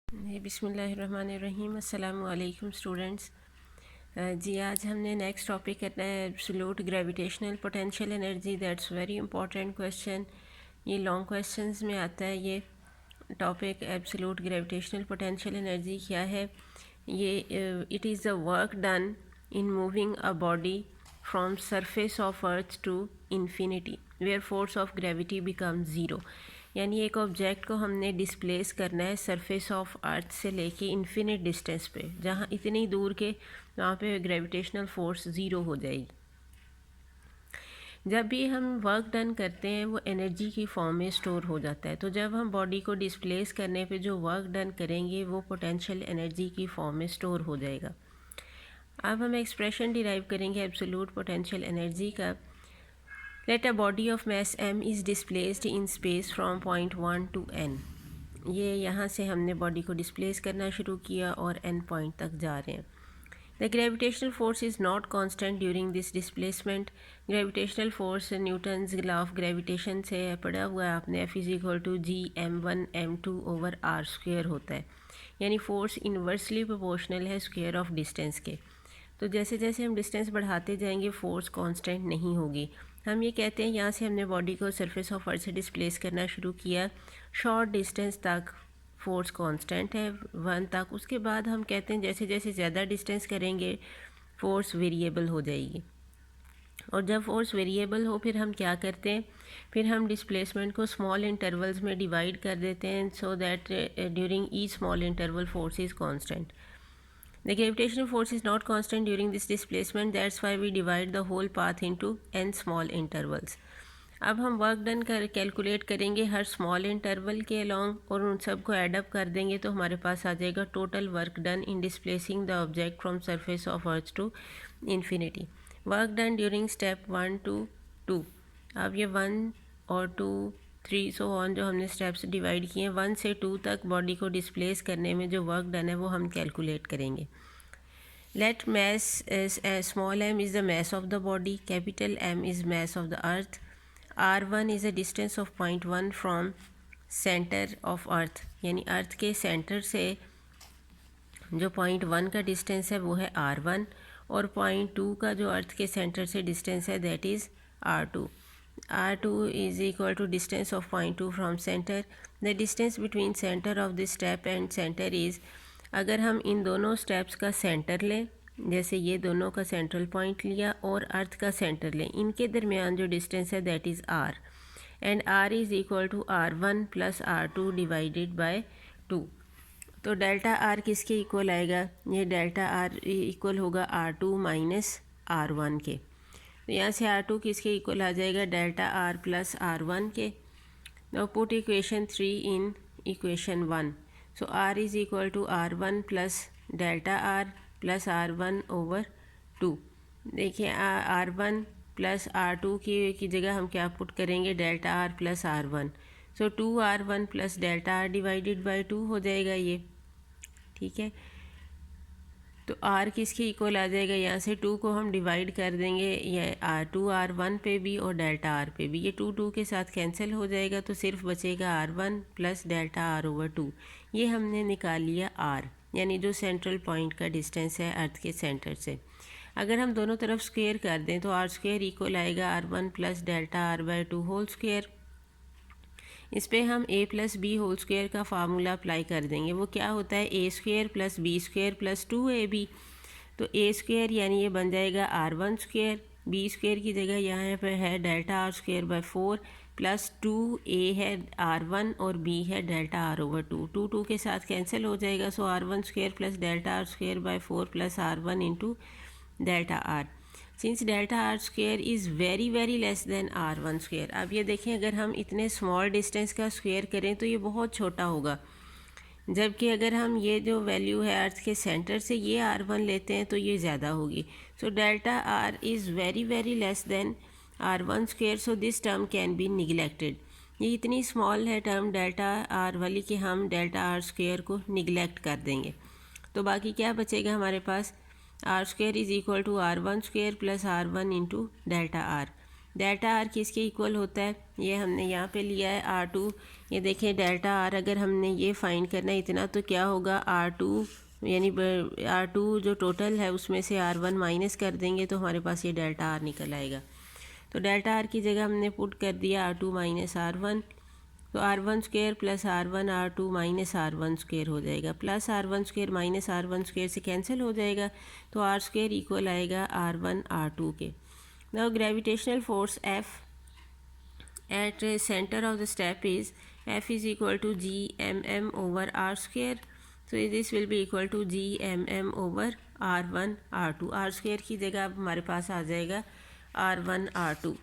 बिस्मिल्लाहिर्रहमानिर्रहीम। अस्सलामु अलैकुम स्टूडेंट्स। जी आज हमने नेक्स्ट टॉपिक करना है absolute gravitational potential energy. That's very important question. ये लॉन्ग क्वेश्चंस में आता है ये topic. Absolute gravitational potential energy क्या है? ये it is the work done in moving a body from surface of earth to infinity where force of gravity become zero. यानी एक ऑब्जेक्ट को हमने डिस्प्लेस करना है सरफेस ऑफ अर्थ से लेके इन्फिनिट डिस्टेंस पे, जहाँ इतनी दूर के वहाँ पे ग्रेविटेशनल फोर्स ज़ीरो हो जाएगी। जब भी हम वर्क डन करते हैं वो एनर्जी की फॉर्म में स्टोर हो जाता है। तो जब हम बॉडी को डिस्प्लेस करने पे जो वर्क डन करेंगे वो पोटेंशियल एनर्जी की फॉर्म में स्टोर हो जाएगा। अब हम एक्सप्रेशन डिराइव करेंगे एब्सोल्यूट पोटेंशियल एनर्जी का। Let a body of mass m is displaced in space from point 1 to n। ये यहाँ से हमने बॉडी को डिस्प्लेस करना शुरू किया और n पॉइंट तक जा रहे हैं। The gravitational force is not constant during this displacement। Gravitational force Newton's law of gravitation से पढ़ा हुआ है आपने, F is equal to G m1 m2 over r square होता है। यानी फोर्स इन्वर्सली प्रोपोर्शनल है स्क्वेयर ऑफ डिस्टेंस के। तो जैसे जैसे हम डिस्टेंस बढ़ाते जाएंगे फोर्स कांस्टेंट नहीं होगी। हम ये कहते हैं यहाँ से हमने बॉडी को सरफेस ऑफ अर्थ से डिस्प्लेस करना शुरू किया, शॉर्ट डिस्टेंस तक फोर्स कांस्टेंट है 1 तक। उसके बाद हम कहते हैं जैसे जैसे ज़्यादा डिस्टेंस करेंगे फोर्स वेरिएबल हो जाएगी। और जब फोर्स वेरिएबल हो फिर हम क्या करते हैं, फिर हम डिस्प्लेसमेंट को स्मॉल इंटरवल्स में डिवाइड कर देते हैं so that during each small interval force is constant. The gravitational force is not constant during this displacement, that's why we divide the whole path into n small intervals। अब हम work done कर calculate करेंगे हर small interval के along और उन सब को add up कर देंगे तो हमारे पास आ जाएगा total work done in displacing the object from surface of earth to infinity. Work done during step 1 to 2। अब ये 1 और 2 3 सो ऑन जो हमने स्टेप्स डिवाइड किए हैं 1 से 2 तक बॉडी को डिस्प्लेस करने में जो वर्क डन है वो हम कैलकुलेट करेंगे। Let mass small m is the mass of the body, capital M is mass of the earth, r1 is a distance of point 1 from centre of earth. यानी earth के centre से जो point 1 का distance है वो है r1 और point 2 का जो अर्थ के सेंटर से डिस्टेंस है that is r2। r2 is equal to distance of point 2 from center। the distance between center of this step and center is, अगर हम इन दोनों स्टेप्स का सेंटर लें, जैसे ये दोनों का सेंट्रल पॉइंट लिया और अर्थ का सेंटर लें, इनके दरमियान जो डिस्टेंस है that is r and r is equal to r1 plus r2 divided by 2। तो डेल्टा r किसके इक्वल आएगा? ये डेल्टा r इक्वल होगा r2 माइनस r1 के। तो यहाँ से r2 किसके इक्वल आ जाएगा? डेल्टा r प्लस r1 के। Now put equation 3 in equation 1। So r is equal to r1 plus delta r plus r1 over 2। देखिए r1 प्लस r2 की जगह हम क्या पुट करेंगे? Delta r plus r1। So 2r1 plus delta r divided by 2 हो जाएगा ये, ठीक है। तो r किसके इक्वल आ जाएगा? यहाँ से 2 को हम डिवाइड कर देंगे ये r1 पे भी और डेल्टा r पे भी। ये 2 के साथ कैंसिल हो जाएगा तो सिर्फ बचेगा r1 plus delta r over 2। ये हमने निकाल लिया r, यानी जो सेंट्रल पॉइंट का डिस्टेंस है अर्थ के सेंटर से। अगर हम दोनों तरफ स्क्वेयर कर दें तो r स्क्वेयर इक्वल आएगा r1 plus delta r by 2 whole square. इस पर हम a plus B whole square का फार्मूला अप्लाई कर देंगे। वो क्या होता है? a square plus B square plus 2ab। तो a स्क्वेयर यानी ये बन जाएगा r1 स्क्वेयर, b स्क्वेयर की जगह यहाँ पर है delta r square by 4 plus 2a है r1 और b है डेल्टा r ओवर 2। 2 के साथ कैंसिल हो जाएगा। सो r1 square plus delta r square by 4 plus r1 into delta r। Since delta r square is very very less than r1 square. अब ये देखें अगर हम इतने स्मॉल डिस्टेंस का स्क्वेयर करें तो ये बहुत छोटा होगा, जबकि अगर हम ये जो वैल्यू है अर्थ के सेंटर से ये r1 लेते हैं तो ये ज़्यादा होगी। So delta r is very very less than r1 square, so this term can be neglected. ये इतनी स्मॉल है टर्म डेल्टा r वाली कि हम डेल्टा r स्क्वेयर को निगलेक्ट कर देंगे। तो बाकी क्या बचेगा हमारे पास? r square is equal to r1 square plus r1 into delta r। Delta R किसके इक्वल होता है, ये हमने यहाँ पे लिया है R2। ये देखें डेल्टा आर अगर हमने ये फाइंड करना है इतना, तो क्या होगा R2 यानी R2 जो टोटल है उसमें से R1 माइनस कर देंगे तो हमारे पास ये डेल्टा आर निकल आएगा। तो डेल्टा आर की जगह हमने पुट कर दिया R2 माइनस R1, तो R1 square plus R1 R2 minus R1 square हो जाएगा, plus R1 square minus R1 square से कैंसिल हो जाएगा, तो R स्क्वायर इक्वल आएगा R1 R2 के। Now gravitational force F at center of the step is F is equal to Gmm over R square, so this will be equal to Gmm over R1 R2। R square की जगह अब हमारे पास आ जाएगा R1 R2।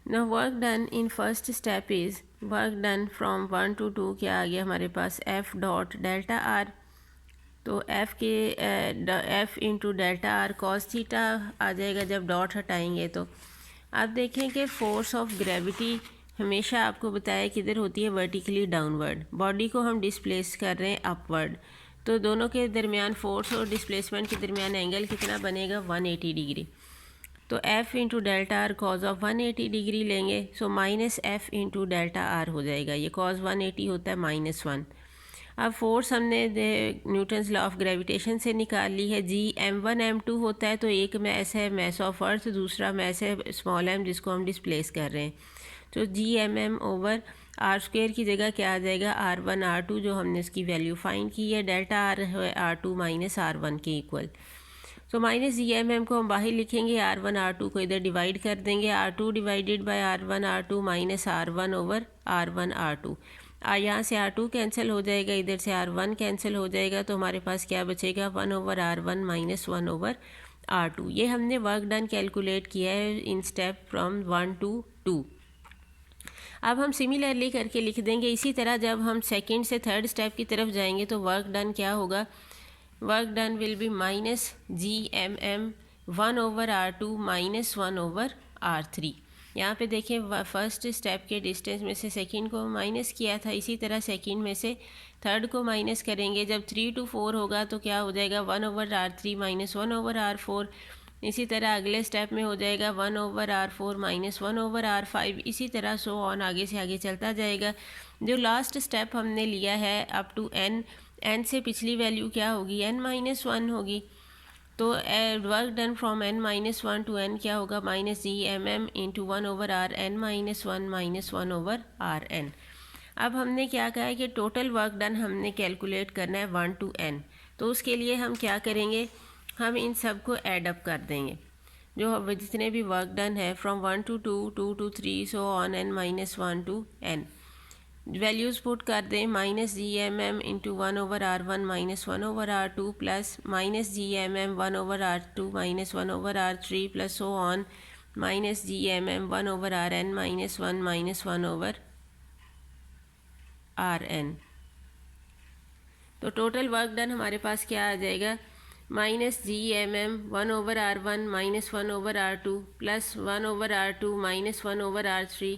Now work done in first step is work done from 1 to 2, क्या आ गया हमारे पास F डॉट डेल्टा आर, तो F के F into delta R cos theta आ जाएगा जब डॉट हटाएंगे। तो आप देखें कि फोर्स ऑफ ग्रेविटी हमेशा आपको बताया किधर होती है, वर्टिकली डाउनवर्ड। बॉडी को हम डिस्प्लेस कर रहे हैं अपवर्ड, तो दोनों के दरमियान फोर्स और डिस्प्लेसमेंट के दरमियान एंगल कितना बनेगा 180 डिग्री। तो F into delta R cos of 180 degree लेंगे, so minus F into delta R हो जाएगा। ये कॉज 180 होता है -1। अब फोर्स हमने न्यूटन्स लॉ ऑफ ग्रेविटेशन से निकाल ली है। Gm1 m2 होता है, तो एक मैस है मैस ऑफ अर्थ, दूसरा मैस है स्मॉल m जिसको हम डिस्प्लेस कर रहे हैं। तो Gmm ओवर आर स्क्वेयर की जगह क्या आ जाएगा R1 R2, जो हमने इसकी वैल्यू फाइंड की है। डेल्टा आर है R2 माइनस R1 के इक्वल। तो माइनस Gmm को हम बाहर लिखेंगे, R1 R2 को इधर डिवाइड कर देंगे, R2 divided bye R1 R2 minus R1 over R1 R2। यहाँ से R2 कैंसिल हो जाएगा, इधर से R1 कैंसिल हो जाएगा, तो हमारे पास क्या बचेगा 1 over R1 minus 1 over R2। ये हमने वर्क डन कैलकुलेट किया है इन स्टेप फ्रॉम 1 to 2। अब हम सिमिलरली करके लिख देंगे। इसी तरह जब हम सेकंड से थर्ड स्टेप की तरफ जाएंगे तो वर्क डन क्या होगा, work done will be minus Gmm 1 over R2 minus 1 over R3। यहाँ पे देखें फर्स्ट स्टेप के डिस्टेंस में से सेकंड को माइनस किया था, इसी तरह सेकंड में से थर्ड को माइनस करेंगे। जब 3 to 4 होगा तो क्या हो जाएगा 1 over R3 minus 1 over R4। इसी तरह अगले स्टेप में हो जाएगा 1 over R4 minus 1 over R5। इसी तरह सो ऑन आगे से आगे चलता जाएगा। जो लास्ट स्टेप हमने लिया है अप टू n से पिछली वैल्यू क्या होगी n-1 होगी। तो work done from n-1 to n क्या होगा minus Gmm into 1 over Rn minus 1 minus 1 over Rn। अब हमने क्या कहा है कि टोटल वर्क डन हमने कैलकुलेट करना है 1 to n। तो उसके लिए हम क्या करेंगे, हम इन सब को ऐड अप कर देंगे। जो जितने भी वर्क डन है from 1 to 2, 2 to 3 so on n-1 to n, values put कर दें। Minus Gmm into 1 over R1 minus 1 over R2 plus minus Gmm 1 over R2 minus 1 over R3 plus so on minus Gmm 1 over Rn minus 1 minus 1 over Rn। तो total work done हमारे पास क्या आ जाएगा minus Gmm 1 over R1 minus 1 over R2 plus 1 over R2 minus 1 over R3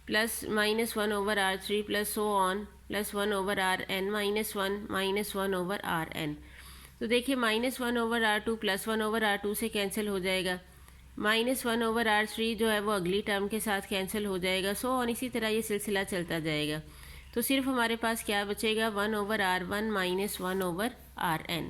plus minus 1 over R3 plus so on plus 1 over Rn minus 1 minus 1 over Rn। तो देखिए minus 1 over R2 plus 1 over R2 से cancel हो जाएगा, minus 1 over R3 जो है वो अगली term के साथ कैंसिल हो जाएगा, सो ऑन इसी तरह ये सिलसिला चलता जाएगा। तो सिर्फ हमारे पास क्या बचेगा 1 over R1 minus 1 over Rn।